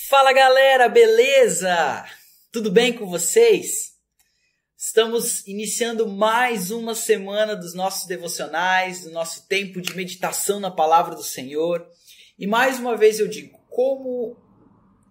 Fala galera, beleza? Tudo bem com vocês? Estamos iniciando mais uma semana dos nossos devocionais, do nosso tempo de meditação na palavra do Senhor. E mais uma vez eu digo, como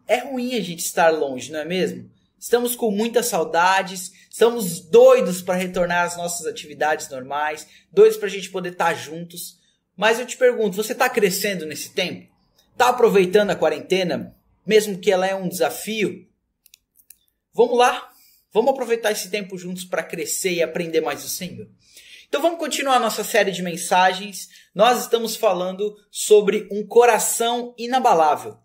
é ruim a gente estar longe, não é mesmo? Estamos com muitas saudades, estamos doidos para retornar às nossas atividades normais, doidos para a gente poder estar juntos. Mas eu te pergunto, você está crescendo nesse tempo? Está aproveitando a quarentena, mesmo que ela é um desafio? Vamos lá, vamos aproveitar esse tempo juntos para crescer e aprender mais do Senhor. Então vamos continuar a nossa série de mensagens. Nós estamos falando sobre um coração inabalável.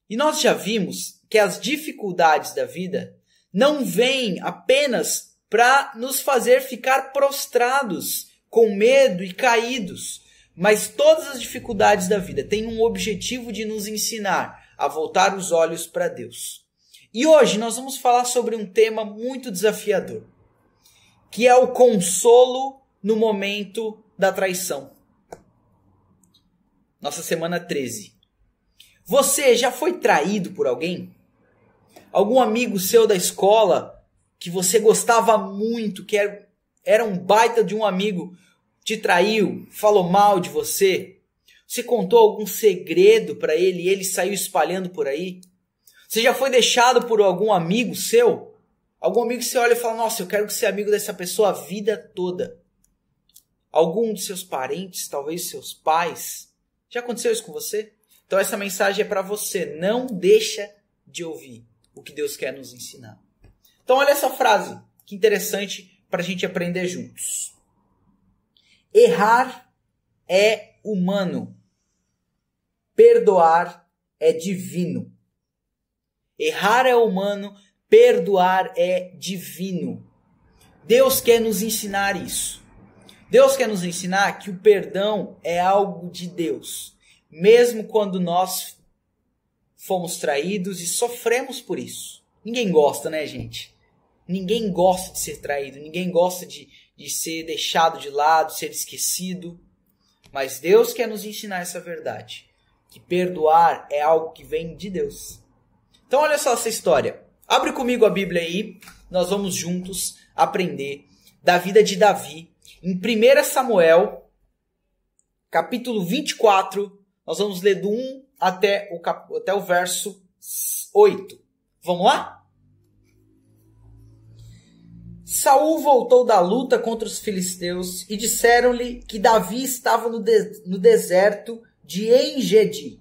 E nós já vimos que as dificuldades da vida não vêm apenas para nos fazer ficar prostrados, com medo e caídos. Mas todas as dificuldades da vida têm um objetivo de nos ensinar a voltar os olhos para Deus. E hoje nós vamos falar sobre um tema muito desafiador, que é o consolo no momento da traição. Nossa semana 13. Você já foi traído por alguém? Algum amigo seu da escola que você gostava muito, que era um baita de um amigo, te traiu, falou mal de você? Você contou algum segredo para ele e ele saiu espalhando por aí? Você já foi deixado por algum amigo seu? Algum amigo que você olha e fala, nossa, eu quero ser amigo dessa pessoa a vida toda. Algum dos seus parentes, talvez seus pais. Já aconteceu isso com você? Então essa mensagem é para você. Não deixa de ouvir o que Deus quer nos ensinar. Então olha essa frase, que interessante para a gente aprender juntos. Errar é humano. Perdoar é divino. Errar é humano, perdoar é divino. Deus quer nos ensinar isso. Deus quer nos ensinar que o perdão é algo de Deus. Mesmo quando nós fomos traídos e sofremos por isso. Ninguém gosta, né, gente? Ninguém gosta de ser traído. Ninguém gosta de ser deixado de lado, ser esquecido. Mas Deus quer nos ensinar essa verdade. Que perdoar é algo que vem de Deus. Então olha só essa história. Abre comigo a Bíblia aí. Nós vamos juntos aprender da vida de Davi. Em 1 Samuel, capítulo 24. Nós vamos ler do 1 até o verso 8. Vamos lá? Saul voltou da luta contra os filisteus e disseram-lhe que Davi estava no deserto de En-Gedi.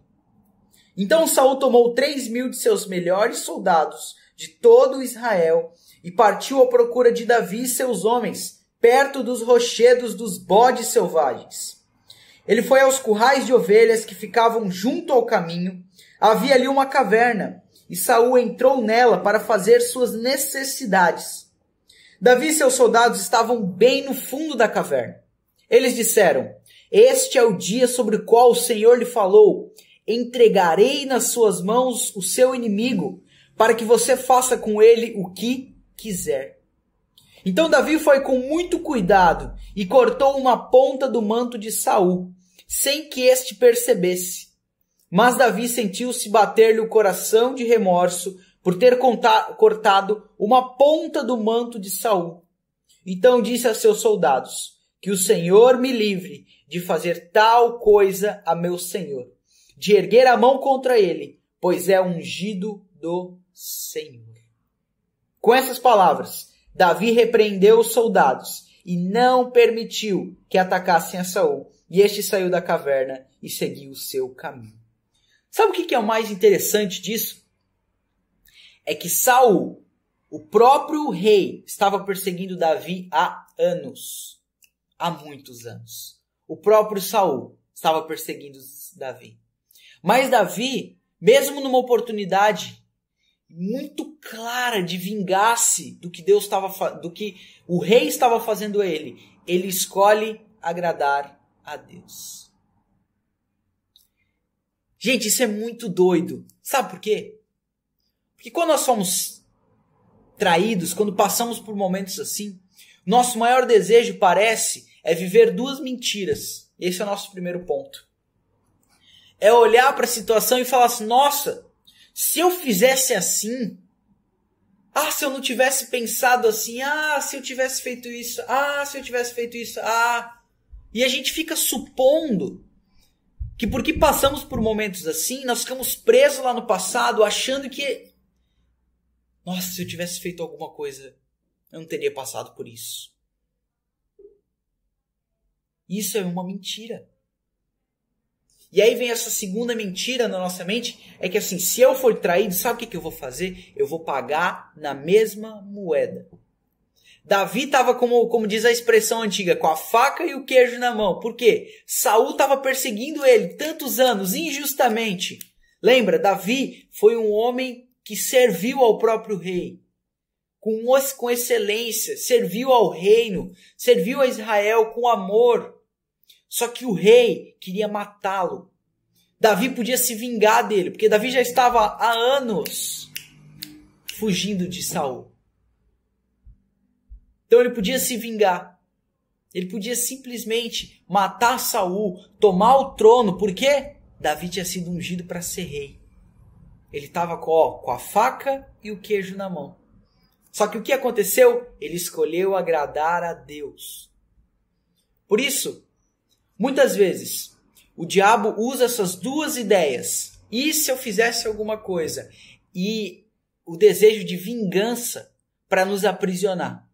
Então Saul tomou 3.000 de seus melhores soldados de todo Israel e partiu à procura de Davi e seus homens, perto dos rochedos dos bodes selvagens. Ele foi aos currais de ovelhas que ficavam junto ao caminho. Havia ali uma caverna, e Saul entrou nela para fazer suas necessidades. Davi e seus soldados estavam bem no fundo da caverna. Eles disseram, este é o dia sobre o qual o Senhor lhe falou, entregarei nas suas mãos o seu inimigo, para que você faça com ele o que quiser. Então Davi foi com muito cuidado e cortou uma ponta do manto de Saul, sem que este percebesse. Mas Davi sentiu-se bater-lhe o coração de remorso por ter cortado uma ponta do manto de Saul. Então disse a seus soldados, que o Senhor me livre de fazer tal coisa a meu senhor, de erguer a mão contra ele, pois é ungido do Senhor. Com essas palavras, Davi repreendeu os soldados e não permitiu que atacassem a Saul. E este saiu da caverna e seguiu o seu caminho. Sabe o que é o mais interessante disso? É que Saul, o próprio rei, estava perseguindo Davi há anos. Há muitos anos. O próprio Saul estava perseguindo Davi. Mas Davi, mesmo numa oportunidade muito clara de vingar-se do que do que o rei estava fazendo a ele escolhe agradar a Deus. Gente, isso é muito doido. Sabe por quê? Porque quando nós somos traídos, quando passamos por momentos assim, nosso maior desejo é viver duas mentiras. Esse é o nosso primeiro ponto. É olhar para a situação e falar assim, nossa, se eu fizesse assim, se eu não tivesse pensado assim, se eu tivesse feito isso, se eu tivesse feito isso, E a gente fica supondo que porque passamos por momentos assim, nós ficamos presos lá no passado, achando que, nossa, se eu tivesse feito alguma coisa, eu não teria passado por isso. Isso é uma mentira. E aí vem essa segunda mentira na nossa mente, é que assim, se eu for traído, sabe o que eu vou fazer? Eu vou pagar na mesma moeda. Davi estava, como diz a expressão antiga, com a faca e o queijo na mão. Por quê? Saul estava perseguindo ele tantos anos, injustamente. Lembra, Davi foi um homem que serviu ao próprio rei. Com excelência, serviu ao reino, serviu a Israel com amor. Só que o rei queria matá-lo. Davi podia se vingar dele, porque Davi já estava há anos fugindo de Saul. Então ele podia se vingar. Ele podia simplesmente matar Saul, tomar o trono, porque Davi tinha sido ungido para ser rei. Ele estava com a faca e o queijo na mão. Só que o que aconteceu? Ele escolheu agradar a Deus. Por isso, muitas vezes, o diabo usa essas duas ideias. E se eu fizesse alguma coisa? E o desejo de vingança para nos aprisionar.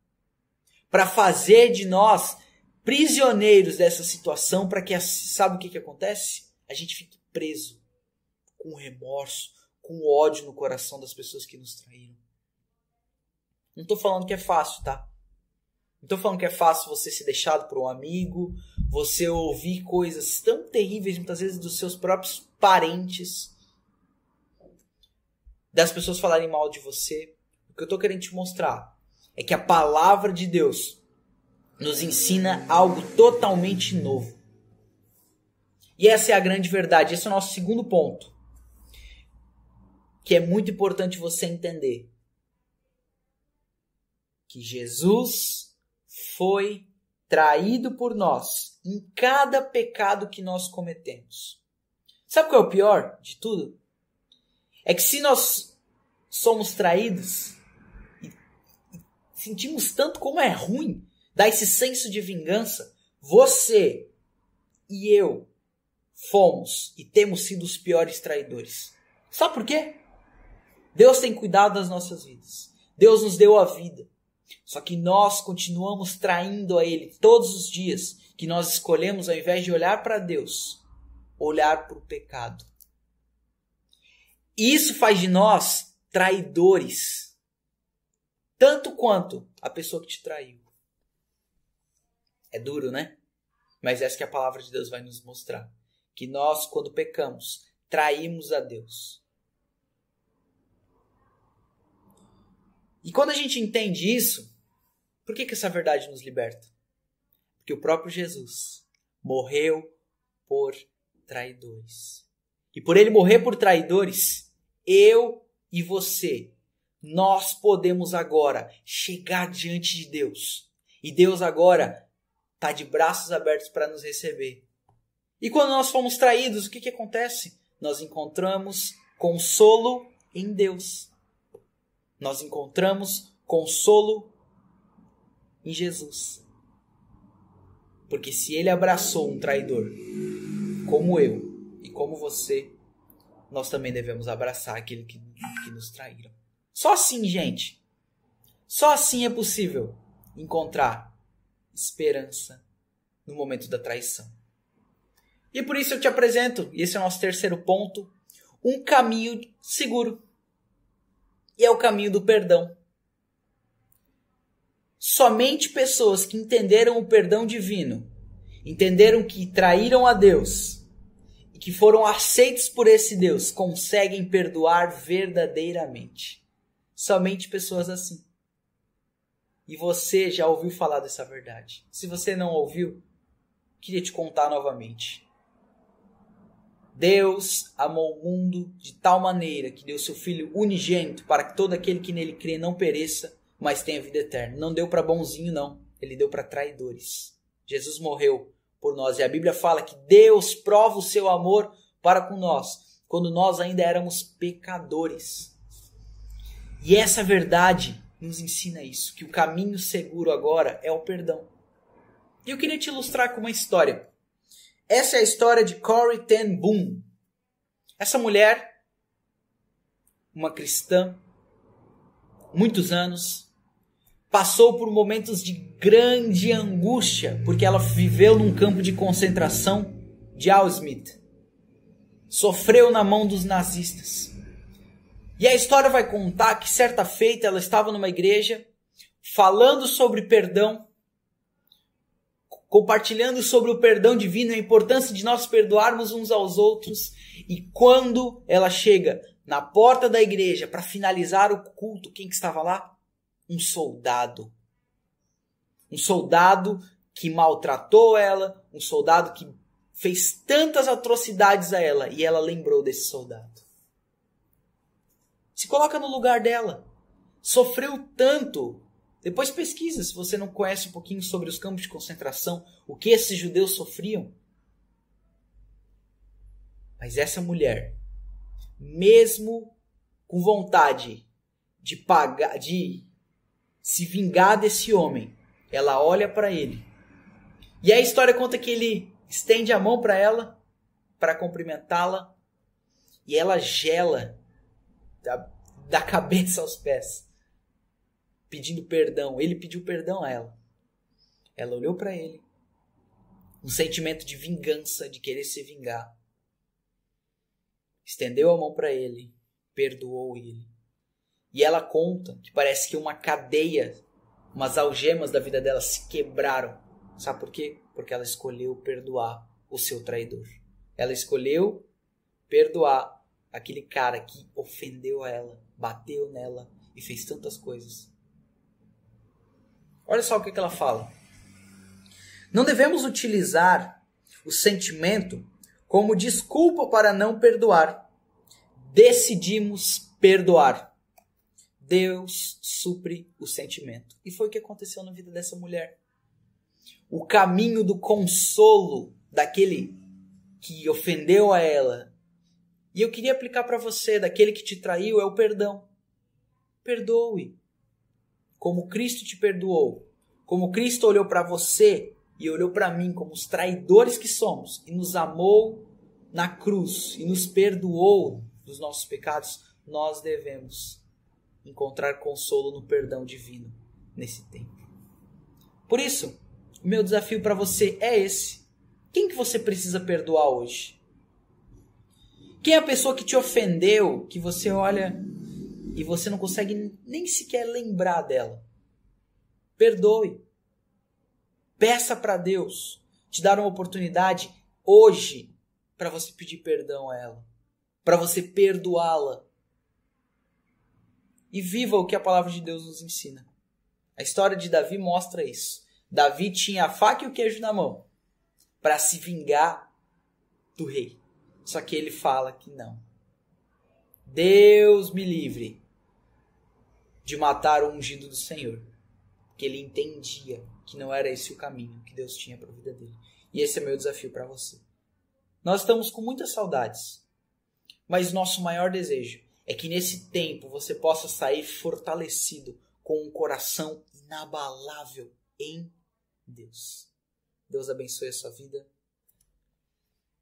Para fazer de nós prisioneiros dessa situação, para que, sabe o que acontece? A gente fique preso, com remorso, com ódio no coração das pessoas que nos traíram. Não estou falando que é fácil, tá? Não estou falando que é fácil você ser deixado por um amigo, você ouvir coisas tão terríveis, muitas vezes, dos seus próprios parentes, das pessoas falarem mal de você. O que eu estou querendo te mostrar é que a palavra de Deus nos ensina algo totalmente novo. E essa é a grande verdade. Esse é o nosso segundo ponto, que é muito importante você entender. Que Jesus foi traído por nós em cada pecado que nós cometemos. Sabe qual é o pior de tudo? É que se nós somos traídos e sentimos tanto como é ruim, dá esse senso de vingança, você e eu fomos e temos sido os piores traidores. Sabe por quê? Deus tem cuidado das nossas vidas. Deus nos deu a vida. Só que nós continuamos traindo a Ele todos os dias que nós escolhemos, ao invés de olhar para Deus, olhar para o pecado. Isso faz de nós traidores, tanto quanto a pessoa que te traiu. É duro, né? Mas essa que a palavra de Deus vai nos mostrar. Que nós, quando pecamos, traímos a Deus. E quando a gente entende isso, por que essa verdade nos liberta? Porque o próprio Jesus morreu por traidores. E por ele morrer por traidores, eu e você, nós podemos agora chegar diante de Deus. E Deus agora está de braços abertos para nos receber. E quando nós fomos traídos, o que acontece? Nós encontramos consolo em Deus. Nós encontramos consolo em Jesus. Porque se ele abraçou um traidor como eu e como você, nós também devemos abraçar aquele que nos traíram. Só assim, gente. Só assim é possível encontrar esperança no momento da traição. E por isso eu te apresento, e esse é o nosso terceiro ponto, um caminho seguro. E é o caminho do perdão. Somente pessoas que entenderam o perdão divino, entenderam que traíram a Deus e que foram aceitos por esse Deus, conseguem perdoar verdadeiramente. Somente pessoas assim. E você já ouviu falar dessa verdade. Se você não ouviu, queria te contar novamente. Deus amou o mundo de tal maneira que deu seu Filho unigênito para que todo aquele que nele crê não pereça, mas tenha vida eterna. Não deu para bonzinho, não. Ele deu para traidores. Jesus morreu por nós. E a Bíblia fala que Deus prova o seu amor para com nós quando nós ainda éramos pecadores. E essa verdade nos ensina isso, que o caminho seguro agora é o perdão. E eu queria te ilustrar com uma história. Essa é a história de Corrie ten Boom. Essa mulher, uma cristã, muitos anos, passou por momentos de grande angústia, porque ela viveu num campo de concentração de Auschwitz. Sofreu na mão dos nazistas. E a história vai contar que certa feita ela estava numa igreja, falando sobre perdão, compartilhando sobre o perdão divino, a importância de nós perdoarmos uns aos outros. E quando ela chega na porta da igreja para finalizar o culto, quem que estava lá? Um soldado. Um soldado que maltratou ela, um soldado que fez tantas atrocidades a ela, e ela lembrou desse soldado. Se coloca no lugar dela. Sofreu tanto. Depois pesquisa, se você não conhece um pouquinho sobre os campos de concentração, o que esses judeus sofriam. Mas essa mulher, mesmo com vontade de se vingar desse homem, ela olha para ele. E a história conta que ele estende a mão para ela, para cumprimentá-la, e ela gela da cabeça aos pés, pedindo perdão. Ele pediu perdão a ela. Ela olhou para ele, um sentimento de vingança, de querer se vingar. Estendeu a mão para ele, perdoou ele. E ela conta que parece que uma cadeia, umas algemas da vida dela se quebraram. Sabe por quê? Porque ela escolheu perdoar o seu traidor. Ela escolheu perdoar aquele cara que ofendeu ela, bateu nela e fez tantas coisas. Olha só o que ela fala. Não devemos utilizar o sentimento como desculpa para não perdoar. Decidimos perdoar. Deus supre o sentimento. E foi o que aconteceu na vida dessa mulher. O caminho do consolo daquele que ofendeu a ela. E eu queria aplicar para você, daquele que te traiu, é o perdão. Perdoe. Como Cristo te perdoou. Como Cristo olhou para você e olhou para mim como os traidores que somos. E nos amou na cruz. E nos perdoou dos nossos pecados. Nós devemos encontrar consolo no perdão divino nesse tempo. Por isso, o meu desafio para você é esse. Quem que você precisa perdoar hoje? Quem é a pessoa que te ofendeu, que você olha e você não consegue nem sequer lembrar dela? Perdoe. Peça para Deus te dar uma oportunidade hoje para você pedir perdão a ela, para você perdoá-la. E viva o que a palavra de Deus nos ensina. A história de Davi mostra isso. Davi tinha a faca e o queijo na mão para se vingar do rei. Só que ele fala que não. Deus me livre de matar o ungido do Senhor. Porque ele entendia que não era esse o caminho que Deus tinha para a vida dele. E esse é meu desafio para você. Nós estamos com muitas saudades. Mas nosso maior desejo é que nesse tempo você possa sair fortalecido com um coração inabalável em Deus. Deus abençoe a sua vida.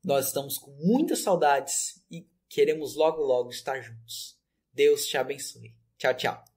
Nós estamos com muitas saudades e queremos logo, logo estar juntos. Deus te abençoe. Tchau, tchau.